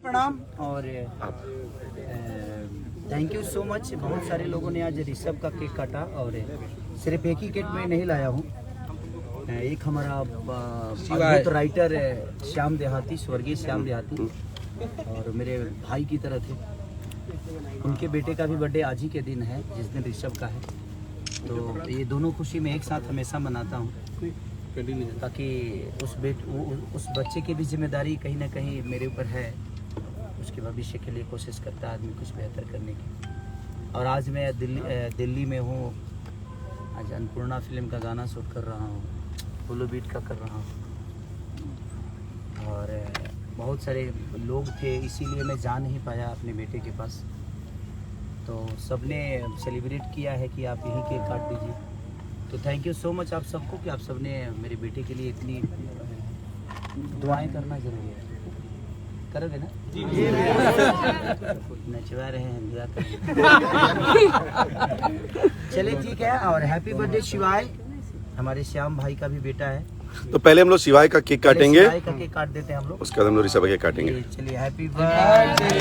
प्रणाम और thank you so much. बहुत सारे लोगों ने आज ऋषभ का केक काटा और सिर्फ एक ही केक मैं नहीं लाया हूँ। एक हमारा अद्भुत राइटर श्याम देहाती, स्वर्गीय श्याम देहाती, और मेरे भाई की तरह थे। उनके बेटे का भी बर्थडे आज ही के दिन है, जिस दिन ऋषभ का है। तो ये दोनों खुशी मैं एक साथ हमेशा मनाता हूँ, ताकि उस बच्चे की भी जिम्मेदारी कहीं ना कहीं मेरे ऊपर है। उसके भविष्य के लिए कोशिश करता है आदमी कुछ बेहतर करने की। और आज मैं दिल्ली में हूँ। आज अन्नपूर्णा फिल्म का गाना शूट कर रहा हूँ, पोलो बीट का कर रहा हूँ, और बहुत सारे लोग थे, इसीलिए मैं जा नहीं पाया अपने बेटे के पास। तो सबने सेलिब्रेट किया है कि आप यहीं केक काट दीजिए। तो थैंक यू सो मच आप सबको कि आप सबने मेरे बेटे के लिए इतनी दुआएं करना जरूरी है। करोगे ना? जी। नचवा रहे हैं, चलिए ठीक है। और हैप्पी बर्थडे शिवाय, हमारे श्याम भाई का भी बेटा है। तो पहले हम लोग शिवाय का केक काटेंगे, शिवाय का केक काट देते हैं हम लोग, उसके बाद हम लोग ऋषभ का केक काटेंगे। चलिए हैप्पी बर्थडे।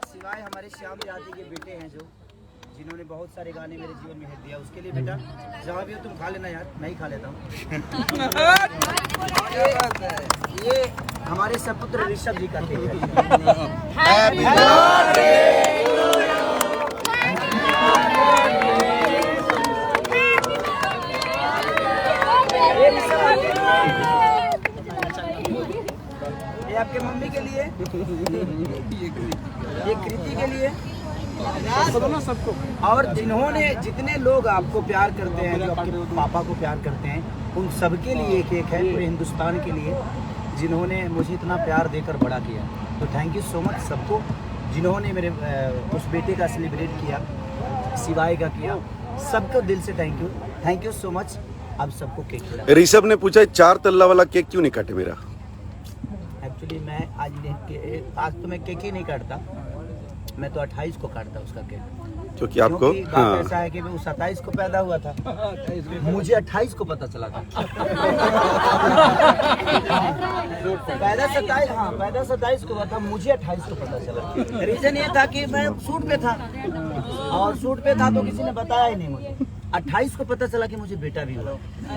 शिवाय हमारे श्याम देहाती के बेटे हैं, जो जिन्होंने बहुत सारे गाने मेरे जीवन में हिट दिया। उसके लिए बेटा जहाँ भी हो तुम खा लेना यार, मैं ही खा लेता हूँ। ये हमारे सपुत्र ऋषभ जी का केक ये आपके मम्मी के लिए, ये कृति के लिए, सबको। और जितने लोग आपको प्यार करते हैं, जो आपके पापा को प्यार करते हैं, उन सबके लिए एक एक है, पूरे हिंदुस्तान के लिए, जिन्होंने मुझे इतना प्यार देकर बड़ा किया। तो थैंक यू सो मच सबको, जिन्होंने मेरे उस बेटे का सेलिब्रेट किया, शिवाय का किया। सबको दिल से थैंक यू सो मच। आप सबको केक खिलाया। ऋषभ ने पूछा 4 तल्ला वाला केक क्यों नहीं काटे मेरा? एक्चुअली मैं आज तो मैं केक ही नहीं काटता, मैं तो 28 को काटता उसका केक, क्योंकि आपको ऐसा है कि मैं 27 को पैदा हुआ था, मुझे 28 को पता चला था। पैदा 27 को हुआ था, मुझे 28 को पता चला। रीजन ये था कि मैं शूट पे था, और शूट पे था तो किसी ने बताया ही नहीं मुझे। 28 को पता चला कि मुझे बेटा भी हुआ,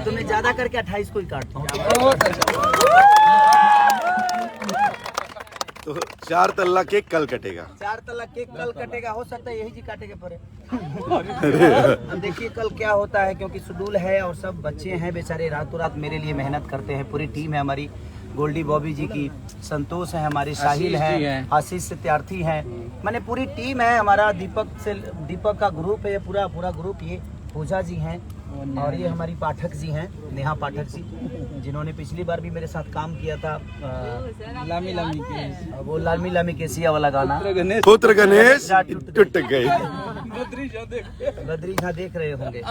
तो मैं ज्यादा करके 28 को ही काटता हूँ। तो 4 तल्ला केक कल कटेगा। 4 तल्ला केक कल कटेगा, हो सकता है यही जी काटेंगे परे। देखिए कल क्या होता है, क्योंकि शेड्यूल है और सब बच्चे हैं बेचारे, रातों रात मेरे लिए मेहनत करते हैं। पूरी टीम है हमारी, गोल्डी बॉबी जी की, संतोष है हमारे, साहिल है, आशीष सत्यार्थी है, मैंने पूरी टीम है। हमारा दीपक का ग्रुप है, ये पूरा ग्रुप, ये पूजा जी हैं, और ये हमारी पाठक जी हैं, नेहा पाठक जी, जिन्होंने पिछली बार भी मेरे साथ काम किया था। वो लामी लामी केसिया वाला गाना, पुत्र गणेश टूट गए, बद्री झा देख रहे होंगे।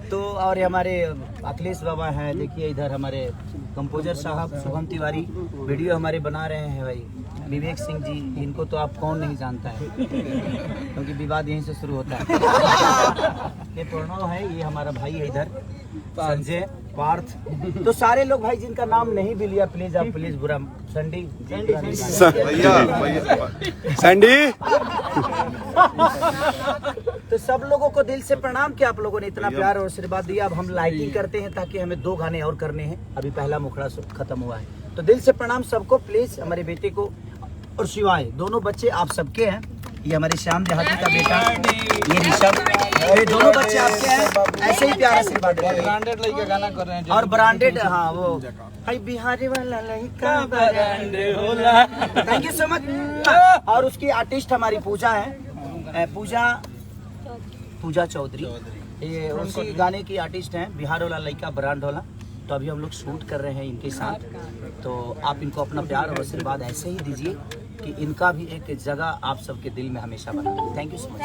तो और हमारे अखिलेश बाबा हैं, देखिए इधर हमारे कंपोजर साहब शुभम तिवारी वीडियो हमारे बना रहे हैं भाई। विवेक सिंह जी, इनको तो आप कौन नहीं जानता है, क्योंकि विवाद यहीं से शुरू होता है। ये प्रणव है, ये हमारा भाई है इधर, संजय, पार्थ। तो सारे लोग भाई जिनका नाम नहीं भी लिया, प्लीज आप प्लीज बुरा। सैंडी तो सब लोगों को दिल से प्रणाम कि आप लोगों ने इतना प्यार और आशीर्वाद दिया। अब हम लाइटिंग करते हैं, ताकि हमें 2 गाने और करने हैं, अभी पहला मुखड़ा खत्म हुआ है। तो दिल से प्रणाम सबको, प्लीज हमारे बेटे को और शिवाय, दोनों बच्चे आप सबके हैं। ये हमारे श्याम देहाती का बेटा, ये ऋषभ, ये दोनों बच्चे आपके हैं। ऐसे ही प्यार आशीर्वाद देते हैं। ब्रांडेड लड़का गाना कर रहे हैं, और ब्रांडेड, हाँ वो बिहारी वाला लड़का ब्रांडेड होला। Thank you so much. और उसकी आर्टिस्ट हमारी पूजा है, पूजा चौधरी, ये उसी गाने की आर्टिस्ट हैं, बिहार वाला लड़का ब्रांड होला। तो अभी हम लोग शूट कर रहे हैं इनके साथ, तो आप इनको अपना प्यार और आशीर्वाद ऐसे ही दीजिए कि इनका भी एक जगह आप सबके दिल में हमेशा बना। Thank you so much.